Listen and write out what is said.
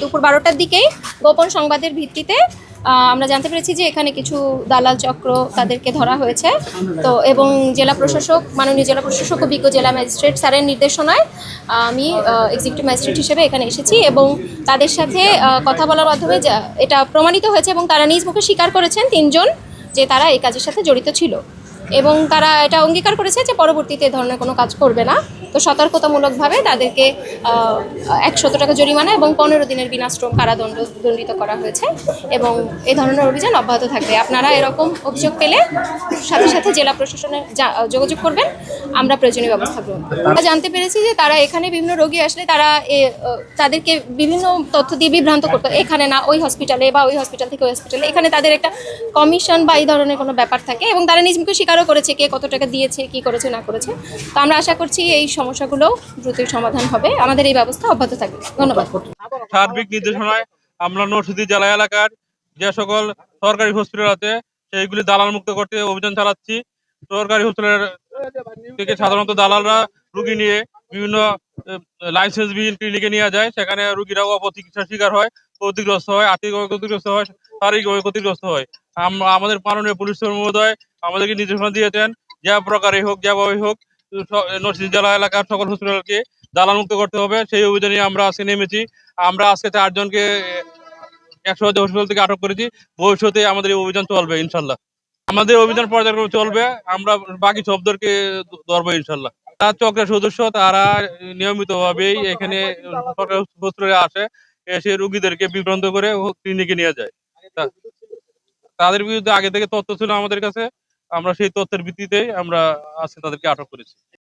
দুপুর 12টার দিকেই গোপন সংবাদের ভিত্তিতে আমরা জানতে পেরেছি যে এখানে কিছু দালাল চক্র তাদেরকে ধরা হয়েছে। তো এবং জেলা প্রশাসক, মাননীয় জেলা প্রশাসক ও বিজ্ঞ জেলা ম্যাজিস্ট্রেট স্যারের নির্দেশনায় আমি এক্সিকিউটিভ ম্যাজিস্ট্রেট হিসেবে এখানে এসেছি এবং তাদের সাথে কথা বলার মাধ্যমে এটা প্রমাণিত হয়েছে এবং তারা নিজ মুখে স্বীকার করেছেন ৩ জন যে তারা এই কাজের সাথে জড়িত ছিল এবং তারা এটা অঙ্গীকার করেছে যে পরবর্তীতে এ ধরনের কোনো কাজ করবে না। তো সতর্কতামূলকভাবে তাদেরকে ১০০ টাকা জরিমানা এবং ১৫ দিনের বিনাশ্রম দণ্ডিত করা হয়েছে এবং এই ধরনের অভিযান অব্যাহত থাকবে। আপনারা এরকম অভিযোগ পেলে সাথে সাথে জেলা প্রশাসনে যোগাযোগ করবেন, আমরা প্রয়োজনীয় ব্যবস্থা গ্রহণ করব। আমরা জানতে পেরেছি যে তারা এখানে বিভিন্ন রোগী আসলে তারা তাদেরকে বিভিন্ন তথ্য দিয়ে বিভ্রান্ত করতো, এখানে না ওই হসপিটালে বা ওই হসপিটাল থেকে ওই হসপিটালে, এখানে তাদের একটা কমিশন বা এই ধরনের কোনো ব্যাপার থাকে এবং তারা নিজ মুখে স্বীকারও করেছে কে কত টাকা দিয়েছে, কি করেছে না করেছে। তো আমরা আশা করছি এই সমস্যাগুলো দ্রুতই সমাধান হবে, আমাদের এই ব্যবস্থা অব্যাহত থাকবে। ধন্যবাদ। সার্বিক নির্দেশনায় আমরা নরসিংদী জেলা এলাকার যে সকল সরকারি হসপিটাল আছে সেইগুলি দালাল মুক্ত করতে অভিযান চালাচ্ছি। সরকারি হসপিটালের থেকে সাধারণত দালালরা রুগী নিয়ে বিভিন্ন লাইসেন্সবিহীন ক্লিনিকে নিয়ে যায়, সেখানে রুগীরা অপচিকিৎসার শিকার হয়, ক্ষতিগ্রস্ত হয়, আর্থিকভাবে ক্ষতিগ্রস্ত হয়, শারীরিকভাবে ক্ষতিগ্রস্ত হয়। আমাদের মাননীয় পুলিশ মহোদয় আমাদেরকে নির্দেশনা দিয়েছেন যে প্রকারই হোক, যেভাবেই হোক নরসিংদী জেলা এলাকার সকল হসপিটালকে দালাল মুক্ত করতে হবে। সেই অভিযানে আমরা আজকে নেমেছি। আমরা আজকে 4 জনকে 100 হসপিটাল থেকে আটক করেছি। ভবিষ্যতে আমাদের এই অভিযান চলবে ইনশাল্লাহ। আমাদের অভিযান পর্যায়ক্রমে চলবে, আমরা বাকি সবদেরকে ধরবো ইনশাল্লাহ। তার চক্রের সদস্য তারা নিয়মিত ভাবেই এখানে সরকারি হসপিটালে আসে, এসে রুগীদেরকে বিভ্রান্ত করে ক্লিনিকে নিয়ে যায়। তাদের বিরুদ্ধে আগে থেকে তথ্য ছিল আমাদের কাছে, আমরা সেই তথ্যের ভিত্তিতেই আমরা আজকে তাদেরকে আটক করেছি।